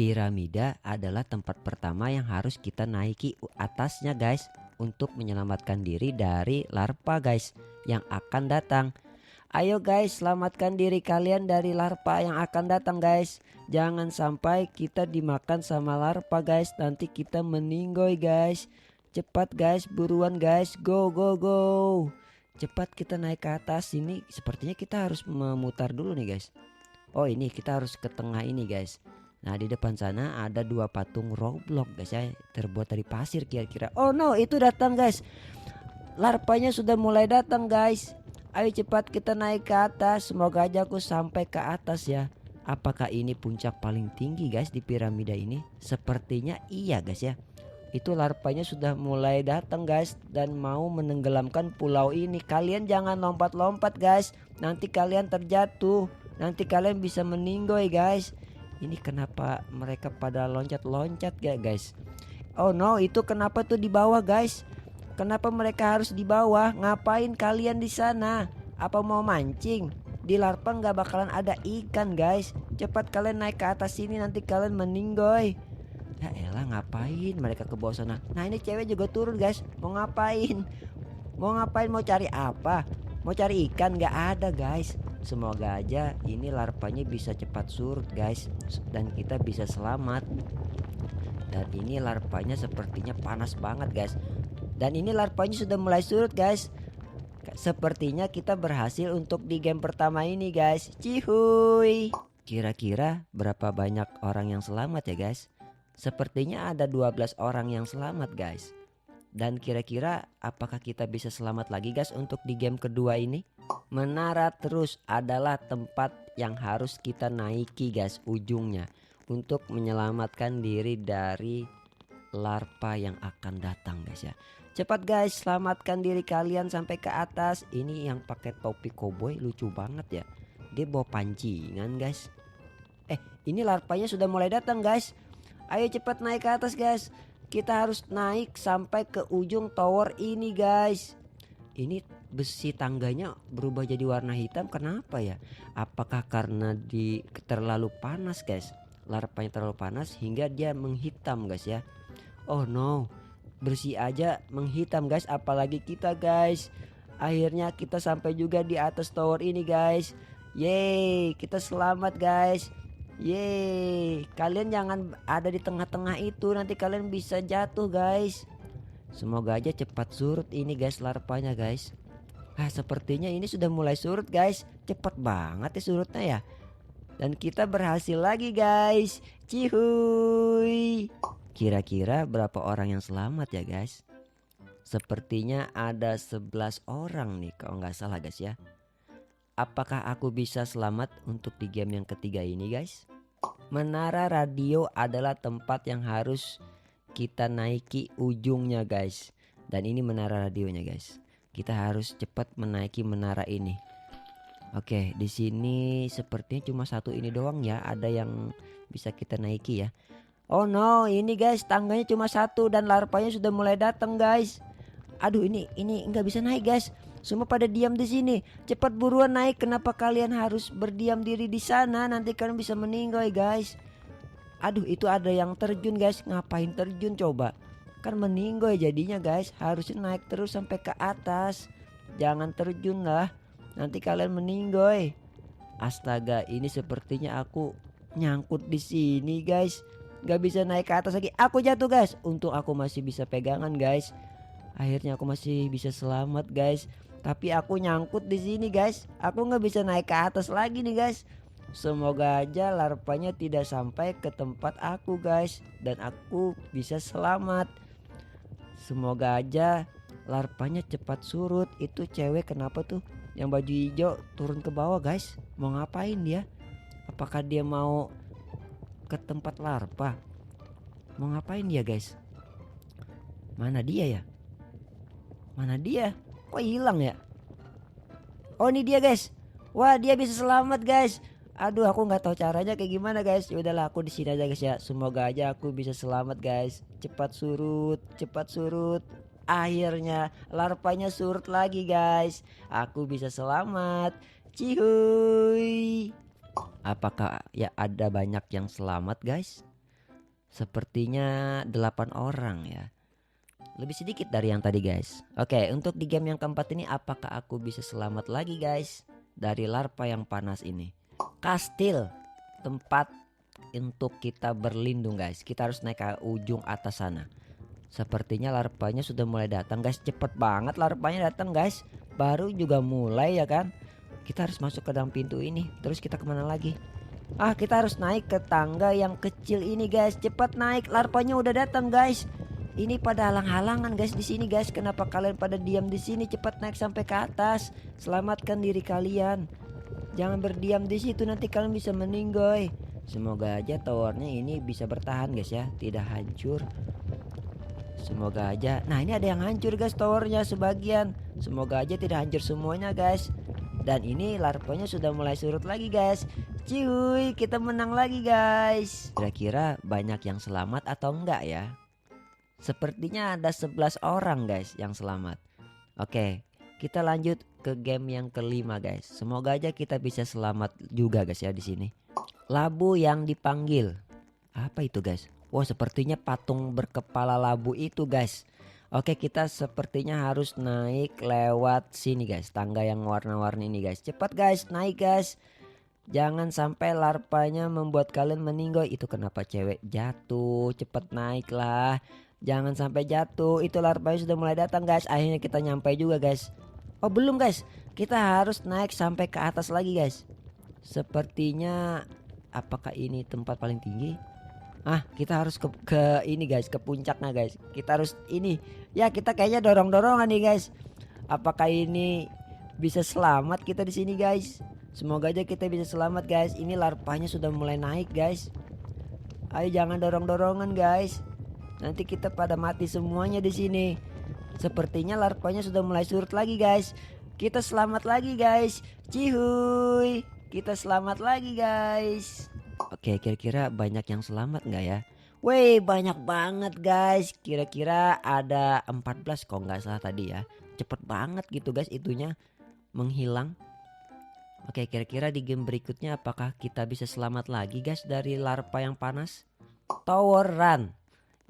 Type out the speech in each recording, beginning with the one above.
Piramida adalah tempat pertama yang harus kita naiki atasnya guys, untuk menyelamatkan diri dari larva guys yang akan datang. Ayo guys, selamatkan diri kalian dari larva yang akan datang guys. Jangan sampai kita dimakan sama larva guys, nanti kita meninggoy guys. Cepat guys, buruan guys, go go go. Cepat kita naik ke atas. Ini sepertinya kita harus memutar dulu nih guys. Oh ini kita harus ke tengah ini guys. Nah di depan sana ada dua patung Roblox guys ya, terbuat dari pasir kira-kira. Oh no, itu datang guys. Larvanya sudah mulai datang guys. Ayo cepat kita naik ke atas. Semoga aja aku sampai ke atas ya. Apakah ini puncak paling tinggi guys di piramida ini? Sepertinya iya guys ya. Itu larvanya sudah mulai datang guys, dan mau menenggelamkan pulau ini. Kalian jangan lompat-lompat guys, nanti kalian terjatuh. Nanti kalian bisa meninggoy guys. Ini kenapa mereka pada loncat-loncat ya guys? Oh no, itu kenapa tuh di bawah guys? Kenapa mereka harus di bawah? Ngapain kalian di sana? Apa mau mancing? Di larva nggak bakalan ada ikan guys. Cepat kalian naik ke atas sini, nanti kalian meninggoy. Ya elah, ngapain mereka ke bawah sana? Nah ini cewek juga turun guys. Mau ngapain? Mau ngapain? Mau cari apa? Mau cari ikan? Nggak ada guys. Semoga aja ini larvanya bisa cepat surut guys, dan kita bisa selamat. Dan ini larvanya sepertinya panas banget guys. Dan ini larvanya sudah mulai surut guys. Sepertinya kita berhasil untuk di game pertama ini guys. Cihuy. Kira-kira berapa banyak orang yang selamat ya guys? Sepertinya ada 12 orang yang selamat guys. Dan kira-kira apakah kita bisa selamat lagi guys untuk di game kedua ini? Menara terus adalah tempat yang harus kita naiki guys, ujungnya, untuk menyelamatkan diri dari larva yang akan datang guys ya. Cepat guys, selamatkan diri kalian sampai ke atas. Ini yang pakai topi koboi lucu banget ya. Dia bawa pancingan guys. Ini larvanya sudah mulai datang guys. Ayo cepat naik ke atas guys. Kita harus naik sampai ke ujung tower ini guys. Ini besi tangganya berubah jadi warna hitam, kenapa ya? Apakah karena terlalu panas guys? Larvanya terlalu panas hingga dia menghitam guys ya. Oh no, bersih aja menghitam guys, apalagi kita guys. Akhirnya kita sampai juga di atas tower ini guys. Yeay, kita selamat guys. Yeay, kalian jangan ada di tengah-tengah itu, nanti kalian bisa jatuh guys. Semoga aja cepat surut ini guys larvanya guys. Sepertinya ini sudah mulai surut guys. Cepat banget ya surutnya ya. Dan kita berhasil lagi guys. Cihuy. Kira-kira berapa orang yang selamat ya guys? Sepertinya ada 11 orang nih kalau nggak salah guys ya. Apakah aku bisa selamat untuk di game yang ketiga ini guys? Menara radio adalah tempat yang harus kita naiki ujungnya guys. Dan ini menara radionya guys. Kita harus cepat menaiki menara ini. Oke, di sini sepertinya cuma satu ini doang ya, ada yang bisa kita naiki ya. Oh no, ini guys tangganya cuma satu dan larvanya sudah mulai datang guys. Aduh, ini nggak bisa naik guys. Semua pada diam di sini. Cepat buruan naik. Kenapa kalian harus berdiam diri di sana? Nanti kalian bisa meninggal guys. Aduh, itu ada yang terjun guys. Ngapain terjun coba? Kan meninggal jadinya guys. Harusnya naik terus sampai ke atas. Jangan terjun lah. Nanti kalian meninggal. Astaga, ini sepertinya aku nyangkut di sini guys. Gak bisa naik ke atas lagi. Aku jatuh guys. Untung aku masih bisa pegangan guys. Akhirnya aku masih bisa selamat guys. Tapi aku nyangkut di sini guys. Aku nggak bisa naik ke atas lagi nih guys. Semoga aja larvanya tidak sampai ke tempat aku guys, dan aku bisa selamat. Semoga aja larvanya cepat surut. Itu cewek kenapa tuh yang baju hijau turun ke bawah guys? Mau ngapain dia? Apakah dia mau ke tempat larva? Mau ngapain dia guys? Mana dia ya? Mana dia? Kok hilang ya? Oh ini dia guys. Wah, dia bisa selamat guys. Aduh, aku nggak tahu caranya kayak gimana guys. Ya udahlah, aku di sini aja guys ya. Semoga aja aku bisa selamat guys. Cepat surut, cepat surut. Akhirnya larvanya surut lagi guys. Aku bisa selamat. Cihuy. Apakah ya ada banyak yang selamat guys? Sepertinya 8 orang ya. Lebih sedikit dari yang tadi guys. Oke, untuk di game yang keempat ini apakah aku bisa selamat lagi guys dari larva yang panas ini? Kastil, tempat untuk kita berlindung guys. Kita harus naik ke ujung atas sana. Sepertinya larvanya sudah mulai datang guys. Cepet banget larvanya datang guys. Baru juga mulai ya kan. Kita harus masuk ke dalam pintu ini. Terus kita kemana lagi? Ah, kita harus naik ke tangga yang kecil ini guys. Cepat naik, larvanya udah datang guys. Ini pada halang-halangan guys di sini guys. Kenapa kalian pada diam di sini? Cepat naik sampai ke atas. Selamatkan diri kalian. Jangan berdiam di situ, nanti kalian bisa meninggoy. Semoga aja towernya ini bisa bertahan guys ya, tidak hancur. Semoga aja. Nah, ini ada yang hancur guys towernya sebagian. Semoga aja tidak hancur semuanya guys. Dan ini larvanya sudah mulai surut lagi guys. Cuy, kita menang lagi guys. Kira-kira banyak yang selamat atau enggak ya? Sepertinya ada 11 orang guys yang selamat. Oke, kita lanjut ke game yang kelima guys. Semoga aja kita bisa selamat juga guys ya di sini. Labu yang dipanggil. Apa itu guys? Wah, sepertinya patung berkepala labu itu guys. Oke, kita sepertinya harus naik lewat sini guys. Tangga yang warna-warni ini guys. Cepat guys, naik guys. Jangan sampai larvanya membuat kalian meninggoy. Itu kenapa cewek jatuh? Cepat naiklah. Jangan sampai jatuh. Itu larvanya sudah mulai datang guys. Akhirnya kita nyampe juga guys. Oh belum guys. Kita harus naik sampai ke atas lagi guys. Sepertinya apakah ini tempat paling tinggi? Ah, kita harus ke ini guys, ke puncaknya guys. Kita harus ini. Ya, kita kayaknya dorong-dorongan nih guys. Apakah ini bisa selamat kita di sini guys? Semoga aja kita bisa selamat guys. Ini larvanya sudah mulai naik guys. Ayo jangan dorong-dorongan guys. Nanti kita pada mati semuanya di sini. Sepertinya larvanya sudah mulai surut lagi guys. Kita selamat lagi guys. Cihuy. Kita selamat lagi guys. Oke, kira-kira banyak yang selamat nggak ya? Wih, banyak banget guys. Kira-kira ada 14 kok nggak salah tadi ya. Cepet banget gitu guys itunya menghilang. Oke, kira-kira di game berikutnya apakah kita bisa selamat lagi guys dari larva yang panas? Tower Run.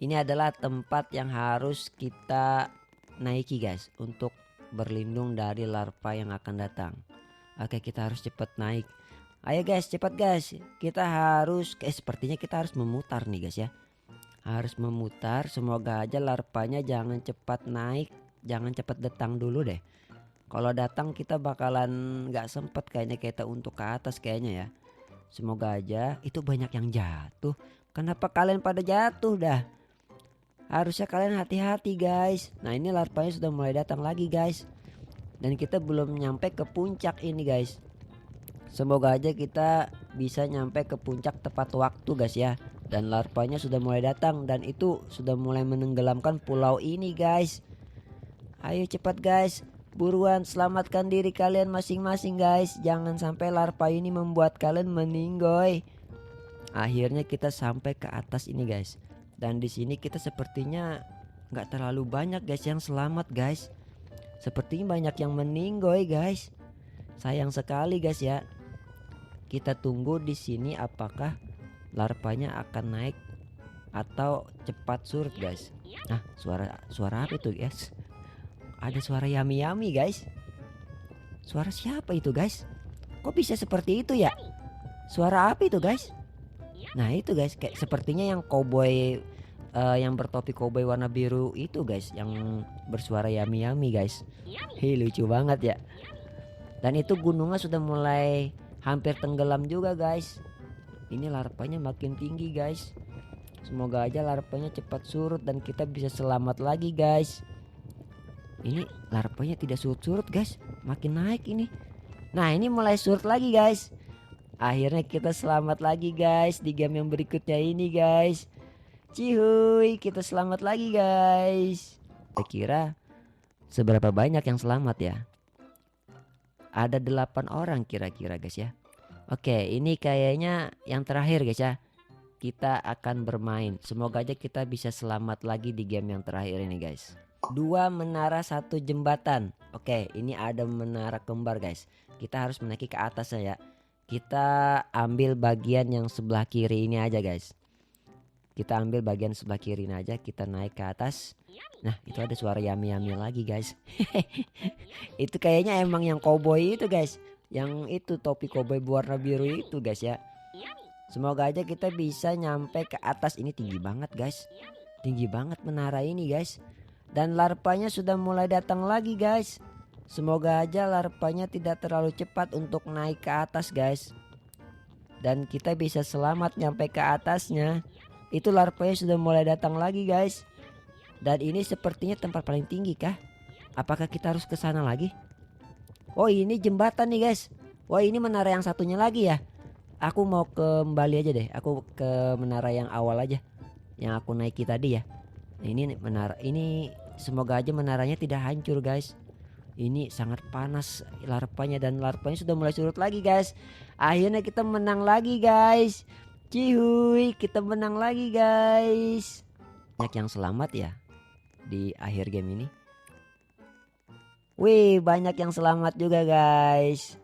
Ini adalah tempat yang harus kita naiki guys untuk berlindung dari larva yang akan datang. Oke, kita harus cepat naik. Ayo guys, cepat guys. Kita harus sepertinya kita harus memutar nih guys ya. Harus memutar. Semoga aja larvanya jangan cepat naik, jangan cepat datang dulu deh. Kalau datang kita bakalan nggak sempet kayaknya kita untuk ke atas kayaknya ya. Semoga aja. Itu banyak yang jatuh. Kenapa kalian pada jatuh dah? Harusnya kalian hati-hati guys. Nah, ini larvanya sudah mulai datang lagi guys. Dan kita belum nyampe ke puncak ini guys. Semoga aja kita bisa nyampe ke puncak tepat waktu guys ya. Dan larvanya sudah mulai datang. Dan itu sudah mulai menenggelamkan pulau ini guys. Ayo cepat guys. Buruan selamatkan diri kalian masing-masing guys. Jangan sampai larva ini membuat kalian meninggoy. Akhirnya kita sampai ke atas ini guys. Dan di sini kita sepertinya nggak terlalu banyak guys yang selamat guys. Sepertinya banyak yang meninggoy guys. Sayang sekali guys ya. Kita tunggu di sini apakah larvanya akan naik atau cepat surut guys. Nah, suara apa itu guys? Ada suara yami-yami guys. Suara siapa itu guys? Kok bisa seperti itu ya? Suara apa itu guys? Nah itu guys, kayak sepertinya yang cowboy yang bertopi cowboy warna biru itu guys, yang bersuara yami-yami guys. Hei, lucu banget ya. Dan itu gunungnya sudah mulai hampir tenggelam juga guys. Ini larvanya makin tinggi guys. Semoga aja larvanya cepat surut dan kita bisa selamat lagi guys. Ini larvanya tidak surut-surut guys, makin naik ini. Nah ini mulai surut lagi guys. Akhirnya kita selamat lagi guys di game yang berikutnya ini guys. Cihuy, kita selamat lagi guys. Kira-kira seberapa banyak yang selamat ya? Ada 8 orang kira-kira guys ya. Oke, ini kayaknya yang terakhir guys ya. Kita akan bermain. Semoga aja kita bisa selamat lagi di game yang terakhir ini guys. 2 menara 1 jembatan. Oke, ini ada menara kembar guys. Kita harus menaiki ke atasnya ya. Kita ambil bagian yang sebelah kiri ini aja guys. Kita ambil bagian sebelah kiri aja, kita naik ke atas. Nah itu ada suara yami-yami lagi guys. Itu kayaknya emang yang koboi itu guys, yang itu topi koboi berwarna biru itu guys ya. Semoga aja kita bisa nyampe ke atas. Ini tinggi banget guys, tinggi banget menara ini guys. Dan larvanya sudah mulai datang lagi guys. Semoga aja larvanya tidak terlalu cepat untuk naik ke atas guys, dan kita bisa selamat nyampe ke atasnya. Itu larvanya sudah mulai datang lagi guys. Dan ini sepertinya tempat paling tinggi kah? Apakah kita harus ke sana lagi? Oh ini jembatan nih guys. Wah ini menara yang satunya lagi ya. Aku mau kembali aja deh. Aku ke menara yang awal aja, yang aku naiki tadi ya. Ini menara ini, semoga aja menaranya tidak hancur guys. Ini sangat panas larvanya, dan larvanya sudah mulai surut lagi guys. Akhirnya kita menang lagi guys. Cihuy, kita menang lagi guys. Banyak yang selamat ya di akhir game ini. Wih, banyak yang selamat juga guys.